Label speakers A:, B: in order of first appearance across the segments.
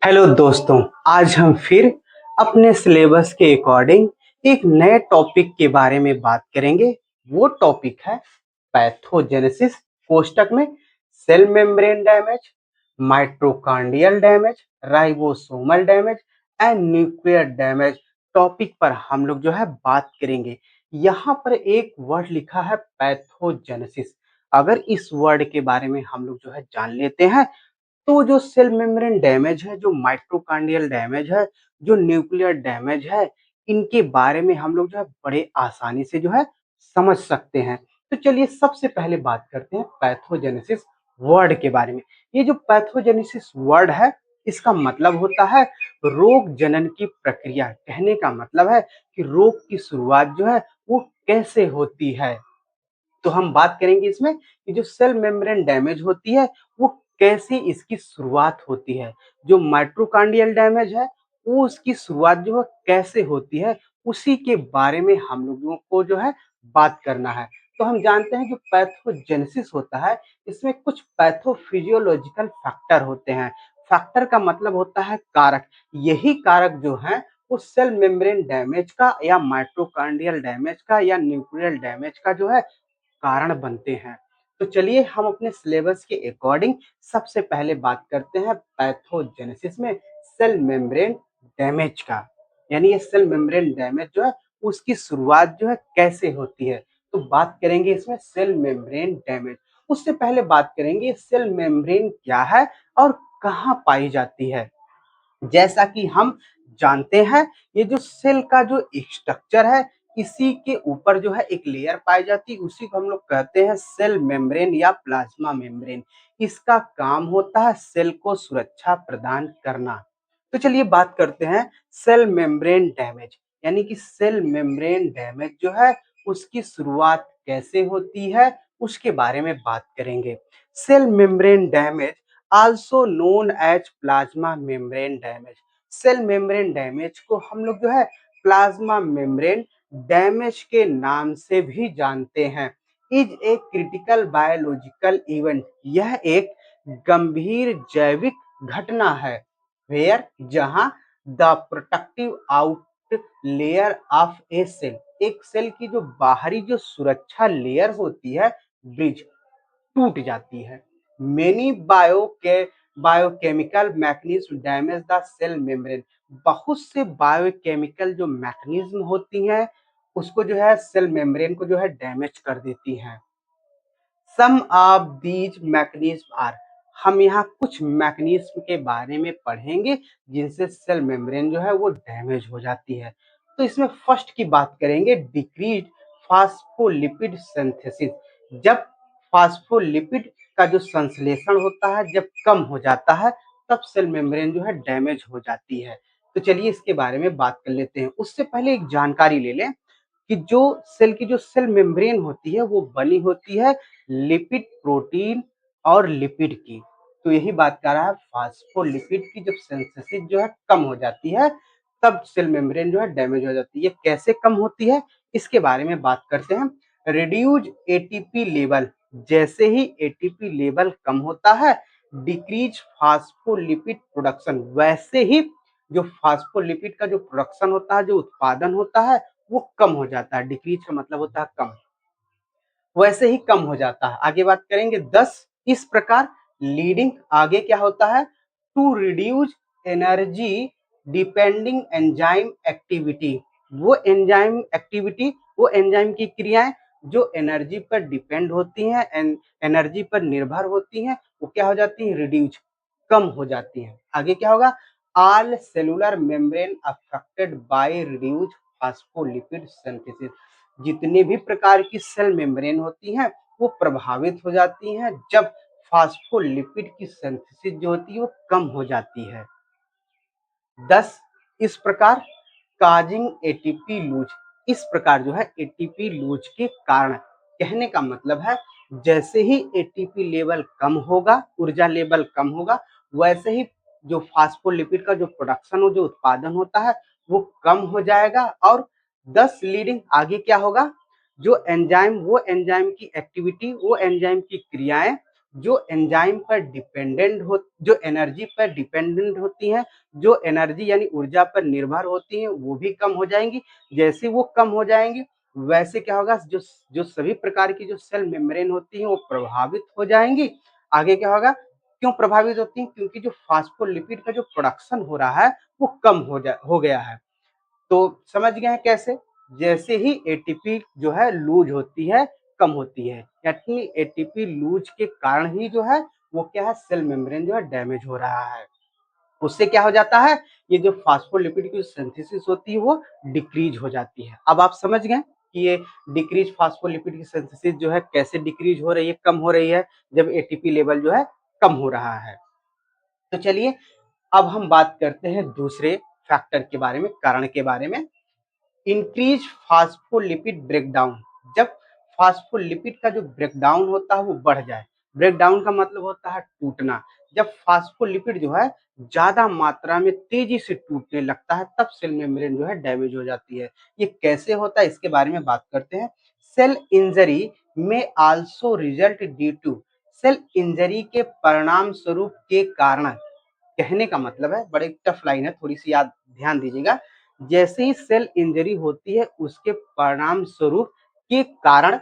A: Hello दोस्तों, आज हम फिर अपने सिलेबस के अकॉर्डिंग एक नए टॉपिक के बारे में बात करेंगे। वो टॉपिक है पैथोजेनेसिस, कोष्टक में cell membrane damage, mitochondrial damage, ribosomal damage and nuclear damage. Topic पर हम लोग जो है बात करेंगे। यहाँ पर एक वर्ड लिखा है पैथोजेनेसिस। अगर इस वर्ड के बारे में हम लोग जो है जान लेते हैं तो जो सेल मेम्ब्रेन डैमेज है, जो माइटोकॉन्ड्रियल डैमेज है, जो न्यूक्लियर डैमेज है, इनके बारे में हम लोग जो है बड़े आसानी से जो है समझ सकते हैं। तो चलिए सबसे पहले बात करते हैं पैथोजेनेसिस वर्ड के बारे में। ये जो पैथोजेनेसिस वर्ड है, इसका मतलब होता है रोग जनन की प्रक्रिया। कहने का मतलब है कि रोग की शुरुआत जो है वो कैसे होती है। तो हम बात करेंगे इसमें कि जो सेल मेम्ब्रेन डैमेज होती है वो कैसे इसकी शुरुआत होती है। जो माइटोकॉन्ड्रियल डैमेज है वो उसकी शुरुआत जो है कैसे होती है, उसी के बारे में हम लोगों को जो है बात करना है। तो हम जानते हैं जो पैथोजेनेसिस होता है, इसमें कुछ पैथोफिजियोलॉजिकल फैक्टर होते हैं। फैक्टर का मतलब होता है कारक। यही कारक जो है वो सेल मेम्ब्रेन डैमेज का या माइटोकॉन्ड्रियल डैमेज का या न्यूक्लियर डैमेज का जो है कारण बनते हैं। तो चलिए हम अपने सिलेबस के अकॉर्डिंग सबसे पहले बात करते हैं पैथोजेनेसिस में सेल मेम्ब्रेन डैमेज का। यानी ये सेल मेम्ब्रेन डैमेज जो है उसकी शुरुआत जो है कैसे होती है। तो बात करेंगे इसमें सेल मेम्ब्रेन डैमेज। उससे पहले बात करेंगे सेल मेम्ब्रेन क्या है और कहाँ पाई जाती है। जैसा कि हम जानते हैं, ये जो सेल का जो स्ट्रक्चर है, इसी के ऊपर जो है एक लेयर पाई जाती है, उसी को हम लोग कहते हैं सेल मेम्ब्रेन या प्लाज्मा मेम्ब्रेन। इसका काम होता है सेल को सुरक्षा प्रदान करना। तो चलिए बात करते हैं सेल मेम्ब्रेन डैमेज। यानी कि सेल मेम्ब्रेन डैमेज जो है उसकी शुरुआत कैसे होती है, उसके बारे में बात करेंगे। Cell membrane damage also known as plasma membrane damage. Cell membrane damage को हम लोग जो है प्लाज्मा मेम्ब्रेन डैमेज के नाम से भी जानते हैं। Is a critical biological event. यह एक गंभीर जैविक घटना है वेयर जहां the protective out layer of a cell, एक सेल की जो बाहरी जो सुरक्षा लेयर होती है, ब्रिज, टूट जाती है। Many biochemical mechanism damage the cell membrane. बहुत से बायोकेमिकल जो मैकेनिज्म होती हैं उसको जो है सेल मेम्ब्रेन को जो है डैमेज कर देती हैं। सम ऑफ दीज मैकेनिज्म आर, हम यहाँ कुछ मैकेनिज्म के बारे में पढ़ेंगे जिनसे सेल मेम्ब्रेन जो है वो डैमेज हो जाती है। तो इसमें फर्स्ट की बात करेंगे डिक्रीज फास्फोलिपिड सिंथेसिस। जब फास्फोलिपिड का जो संश्लेषण होता है जब कम हो जाता है तब सेल मेम्ब्रेन जो है डैमेज हो जाती है। तो चलिए इसके बारे में बात कर लेते हैं। उससे पहले एक जानकारी ले लें कि जो सेल की जो सेल मेम्ब्रेन होती है वो बनी होती है लिपिड, प्रोटीन और लिपिड की। तो यही बात कर रहा है फास्फोलिपिड की जब सिंथेसिस जो है कम हो जाती है तब सेल मेम्ब्रेन जो है डैमेज हो जाती है। ये कैसे कम होती है इसके बारे में बात करते हैं। रिड्यूज एटीपी लेवल, जैसे ही एटीपी लेवल कम होता है डिक्रीज फास्फोलिपिड प्रोडक्शन, वैसे ही जो फास्फोलिपिड का जो प्रोडक्शन होता है, जो उत्पादन होता है वो कम हो जाता है। डिक्रीज का मतलब होता है कम, वैसे ही कम हो जाता है। आगे बात करेंगे 10 इस प्रकार लीडिंग, आगे क्या होता है to reduce energy depending enzyme activity. वो एंजाइम एक्टिविटी, वो एंजाइम की क्रियाएं जो एनर्जी पर डिपेंड होती हैं, एनर्जी पर निर्भर होती हैं, वो क्या हो जाती है रिड्यूस, कम हो जाती हैं। आगे क्या होगा all cellular membrane affected by reduce phospholipid synthesis. जितने भी प्रकार की सेल मेम्ब्रेन होती हैं वो प्रभावित हो जाती हैं जब फास्फोलिपिड की सिंथेसिस जो होती है वो कम हो जाती है। 10 इस प्रकार काजिंग एटीपी लूज, इस प्रकार जो है एटीपी लूज के कारण। कहने का मतलब है जैसे ही एटीपी लेवल कम होगा, ऊर्जा लेवल कम होगा, वैसे ही जो फास्फोलिपिड का जो प्रोडक्शन हो, जो उत्पादन होता है वो कम हो जाएगा। और 10 लीडिंग आगे क्या होगा जो एंजाइम, वो एंजाइम की एक्टिविटी, वो एंजाइम की क्रियाएं जो एंजाइम पर डिपेंडेंट हो, जो एनर्जी पर डिपेंडेंट होती हैं, जो एनर्जी यानी ऊर्जा पर निर्भर होती हैं, वो भी कम हो जाएंगी। जैसे वो कम हो जाएंगी वैसे क्या होगा, जो जो सभी प्रकार की जो सेल मेम्ब्रेन होती हैं वो प्रभावित हो जाएंगी। आगे क्या होगा, क्यों प्रभावित होती हैं? क्योंकि जो फास्फोलिपिड का जो प्रोडक्शन हो रहा है वो कम हो गया है। तो समझ गए हैं कैसे? जैसे ही एटीपी जो है लूज होती है, कम होती है, यानी एटीपी लूज के कारण ही जो है वो क्या है, सेल मेम्ब्रेन जो है डैमेज हो रहा है। उससे क्या हो जाता है, ये जो फास्फोलिपिड की सिंथेसिस होती है वो डिक्रीज हो जाती है। अब आप समझ गए कि ये डिक्रीज फास्फोलिपिड की सिंथेसिस जो है कैसे डिक्रीज हो रही है, कम हो रही है, जब एटीपी लेवल जो है कम हो रहा है। तो चलिए अब हम बात करते हैं दूसरे फैक्टर के बारे में, कारण के बारे में। Increase phospholipid breakdown. जब फास्फोलिपिड का जो ब्रेकडाउन होता है वो बढ़ जाए, ब्रेकडाउन का मतलब होता है टूटना। जब फास्फोलिपिड जो है ज्यादा मात्रा में तेजी से टूटने लगता है तब सेल मेम्ब्रेन जो है डैमेज हो जाती है। ये कैसे होता है इसके बारे में बात करते हैं। सेल इंजरी में also result due to, cell injury के परिणाम स्वरूप के कारण, कहने का मतलब है, बड़े टफ लाइन है, थोड़ी सी याद ध्यान दीजिएगा। जैसे ही सेल इंजरी होती है उसके परिणाम स्वरूप के कारण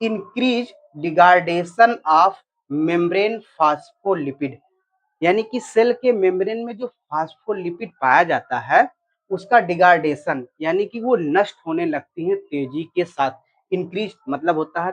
A: increase degradation of membrane phospholipid, यानी कि सेल के मेम्ब्रेन में जो फास्फोलिपिड पाया जाता है उसका डिग्रेडेशन यानी कि वो नष्ट होने लगती है तेजी के साथ। इंक्रीज मतलब होता है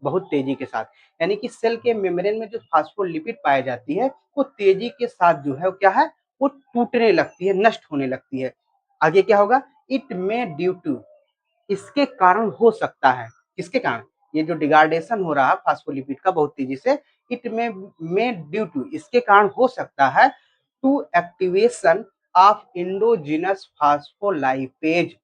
A: बहुत तेजी के साथ, यानी कि सेल के मेम्ब्रेन में जो फास्फोलिपिड पाई जाती है वो तेजी के साथ जो है क्या है, वो टूटने लगती है, नष्ट होने लगती है। आगे क्या होगा, इट में ड्यू टू, इसके कारण हो सकता है, किसके कारण, ये जो डिग्रेडेशन हो रहा है फास्फोलिपिड का बहुत तेजी से, इट में ड्यू टू, इसके कारण हो सकता है to activation of endogenous phospholipase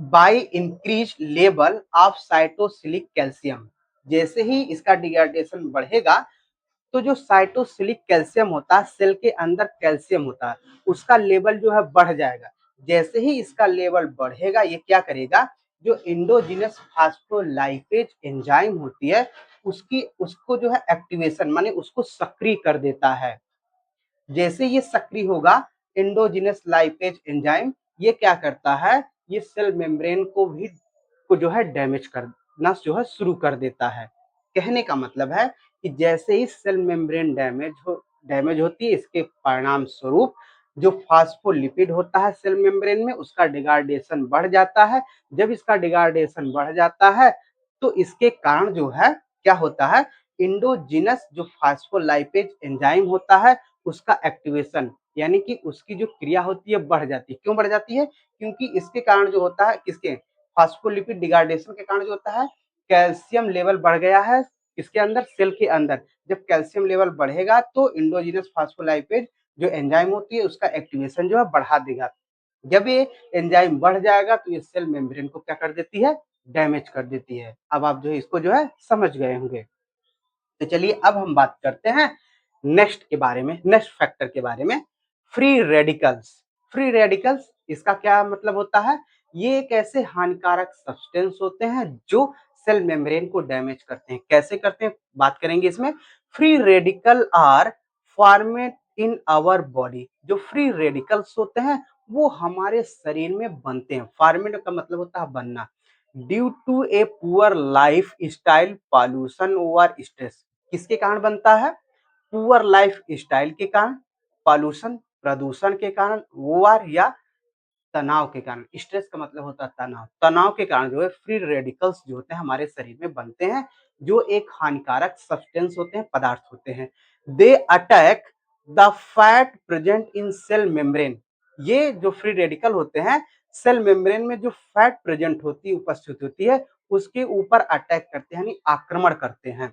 A: by increase level of cytosolic calcium. जैसे ही इसका डिग्रेडेशन बढ़ेगा तो जो साइटोसिलिक कैल्शियम होता है, सेल के अंदर कैल्शियम होता है, उसका लेवल जो है बढ़ जाएगा। जैसे ही इसका लेवल बढ़ेगा ये क्या करेगा, जो इंडोजिनस फास्फोलाइपेज एंजाइम होती है उसकी उसको जो है एक्टिवेशन माने उसको सक्रिय कर देता है। जैसे ये सक्रिय होगा एंडोजिनस लाइपेज एंजाइम, ये क्या करता है, ये सेल मेम्ब्रेन को भी को जो है डैमेज करना जो है शुरू कर देता है। कहने का मतलब है कि जैसे ही सेल मेम्ब्रेन डैमेज होती है इसके परिणाम स्वरूप जो फास्फोलिपिड होता है सेल मेम्ब्रेन में उसका डिग्रेडेशन बढ़ जाता है। जब इसका डिग्रेडेशन बढ़ जाता है तो इसके कारण जो है क्या होता है, इंडोजिनस जो फास्फोलाइपेज एंजाइम होता है उसका एक्टिवेशन यानी कि उसकी जो क्रिया होती है बढ़ जाती है। क्यों बढ़ जाती है, क्योंकि इसके कारण जो होता है, किसके, फास्फोलिपिड डिग्रेडेशन के कारण जो होता है कैल्शियम लेवल बढ़ गया है इसके अंदर, सेल के अंदर। जब कैल्शियम लेवल बढ़ेगा तो इंडोजिनस फास्फोलाइपेज जो एंजाइम होती है उसका एक्टिवेशन जो है बढ़ा देगा। जब ये एंजाइम बढ़ जाएगा तो ये सेल मेम्ब्रेन को क्या कर देती है, डैमेज कर देती है। अब आप जो है इसको जो है समझ गए होंगे। तो चलिए अब हम बात करते हैं नेक्स्ट के बारे में, नेक्स्ट फैक्टर के बारे में, फ्री रेडिकल्स। फ्री रेडिकल्स इसका क्या मतलब होता है, ये एक ऐसे हानिकारक सब्सटेंस होते हैं जो सेल मेम्ब्रेन को डैमेज करते हैं। कैसे करते हैं बात करेंगे इसमें। Free radical are formed in our body, जो फ्री रेडिकल्स होते हैं वो हमारे शरीर में बनते हैं। फॉर्मेड का मतलब होता है बनना। Due to a poor life style, pollution over stress, किसके कारण बनता है, पुअर लाइफ स्टाइल के कारण, पॉल्यूशन प्रदूषण के कारण, ओवर या तनाव के कारण। स्ट्रेस का मतलब होता है तनाव, तनाव के कारण जो है फ्री रेडिकल्स जो होते हैं हमारे शरीर में बनते हैं, जो एक हानिकारक सब्सटेंस होते हैं, पदार्थ होते हैं। They attack the fat present in cell membrane, ये जो फ्री रेडिकल होते हैं सेल मेम्ब्रेन में जो फैट प्रेजेंट होती है, उपस्थित होती है, उसके ऊपर अटैक करते हैं यानी आक्रमण करते हैं।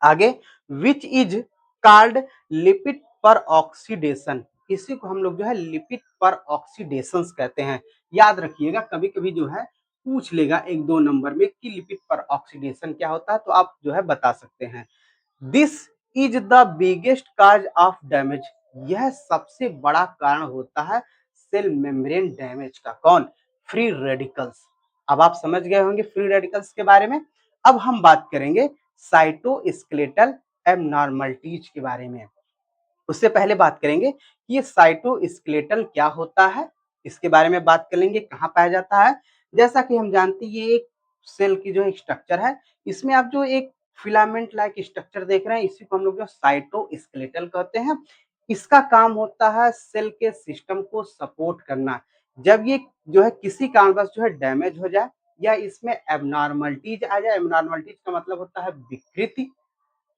A: आगे, विच इज कॉल्ड लिपिड पर ऑक्सीडेशन, इसी को हम लोग जो है लिपिड पर ऑक्सीडेशन कहते हैं। याद रखिएगा कभी कभी जो है पूछ लेगा एक दो नंबर में कि लिपिड पर ऑक्सीडेशन क्या होता है, तो आप जो है बता सकते हैं। This is the biggest cause of damage, यह सबसे बड़ा कारण होता है सेल मेम्ब्रेन डैमेज का। कौन, फ्री रेडिकल्स। अब आप समझ गए होंगे फ्री रेडिकल्स के बारे में। अब हम बात करेंगे साइटोस्केलेटल एबनॉर्मलिटीज के बारे में। उससे पहले बात करेंगे कि ये साइटोस्केलेटल क्या होता है, इसके बारे में बात कर लेंगे, कहाँ पाया जाता है। जैसा कि हम जानते हैं ये एक सेल की जो एक स्ट्रक्चर है, इसमें आप जो एक फिलामेंट लाइक स्ट्रक्चर देख रहे हैं, इसी को हम लोग जो साइटोस्केलेटल कहते हैं। इसका काम होता है सेल के सिस्टम को सपोर्ट करना। जब ये जो है किसी कारणवश जो है डैमेज हो जाए या इसमें एबनॉर्मलिटीज आ जाए, एबनॉर्मलिटीज का मतलब होता है विकृति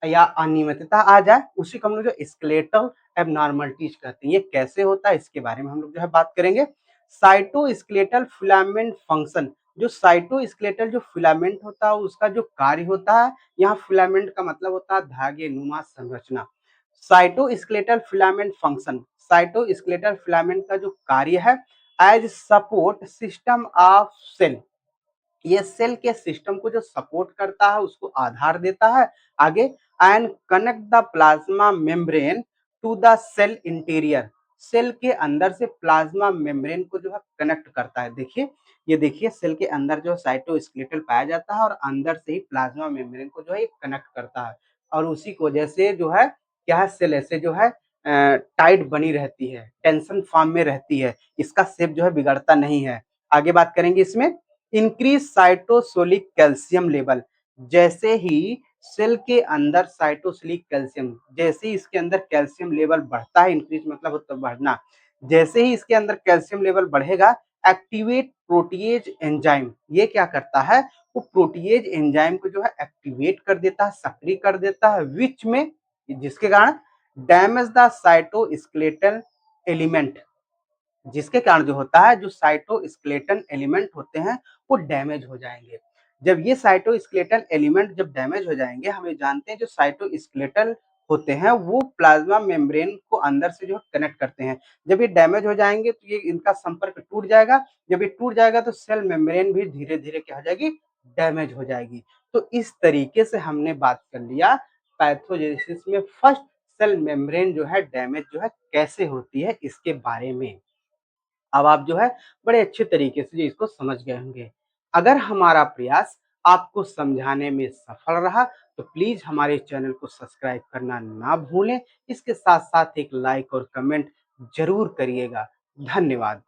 A: या अनियमितता आ जाए, उसी को हम लोग जो स्केलेटल एबनॉर्मलिटीज कहते हैं। ये कैसे होता है इसके बारे में हम लोग जो है बात करेंगे। साइटोस्केलेटल फिलामेंट फंक्शन, जो साइटोस्केलेटल जो फिलामेंट होता है उसका जो कार्य होता है, यहाँ फिलामेंट का मतलब होता है धागे नुमा संरचना। Cytoskeletal filament function, cytoskeletal filament का जो कार्य है, as support system of cell, ये सेल के सिस्टम को जो सपोर्ट करता है उसको आधार देता है। आगे, and connect the plasma membrane to the cell interior, cell के अंदर से प्लाज्मा मेम्ब्रेन को जो है कनेक्ट करता है। देखिए, ये देखिए सेल के अंदर जो साइटोस्केलेटल पाया जाता है और अंदर से ही प्लाज्मा मेम्ब्रेन को जो है कनेक्ट करता है, और उसी की वजह से जो है क्या है, सेल ऐसे जो है टाइट बनी रहती है, टेंशन फॉर्म में रहती है, इसका शेप जो है बिगड़ता नहीं है। आगे बात करेंगे इसमें, इंक्रीज साइटोसोलिक कैल्शियम लेवल, जैसे ही सेल के अंदर साइटोसोलिक कैल्शियम, जैसे ही इसके अंदर कैल्शियम लेवल बढ़ता है, इंक्रीज मतलब होता है बढ़ना, जैसे ही इसके अंदर कैल्शियम लेवल बढ़ेगा, एक्टिवेट प्रोटीएज एंजाइम, ये क्या करता है, वो प्रोटीएज एंजाइम को जो है एक्टिवेट कर देता है, सक्रिय कर देता है, विच में, जिसके कारण डैमेज द साइटोस्केलेटल एलिमेंट, जिसके कारण जो होता है जो साइटोस्केलेटन एलिमेंट होते हैं वो डैमेज हो जाएंगे। जब ये साइटोस्केलेटन एलिमेंट जब डैमेज हो जाएंगे, हमें जानते हैं जो साइटोस्केलेटल होते हैं वो प्लाज्मा मेम्ब्रेन को अंदर से जो कनेक्ट करते हैं। जब ये डैमेज हो जाएंगे तो ये इनका संपर्क टूट जाएगा, जब ये टूट जाएगा तो सेल मेम्ब्रेन भी धीरे धीरे क्या हो जाएगी, डैमेज हो जाएगी। तो इस तरीके से हमने बात कर लिया पैथोजेनेसिस में फर्स्ट सेल मेम्ब्रेन जो है डैमेज जो है कैसे होती है इसके बारे में। अब आप जो है बड़े अच्छे तरीके से इसको समझ गए होंगे। अगर हमारा प्रयास आपको समझाने में सफल रहा तो प्लीज हमारे चैनल को सब्सक्राइब करना ना भूलें। इसके साथ साथ एक लाइक और कमेंट जरूर करिएगा। धन्यवाद।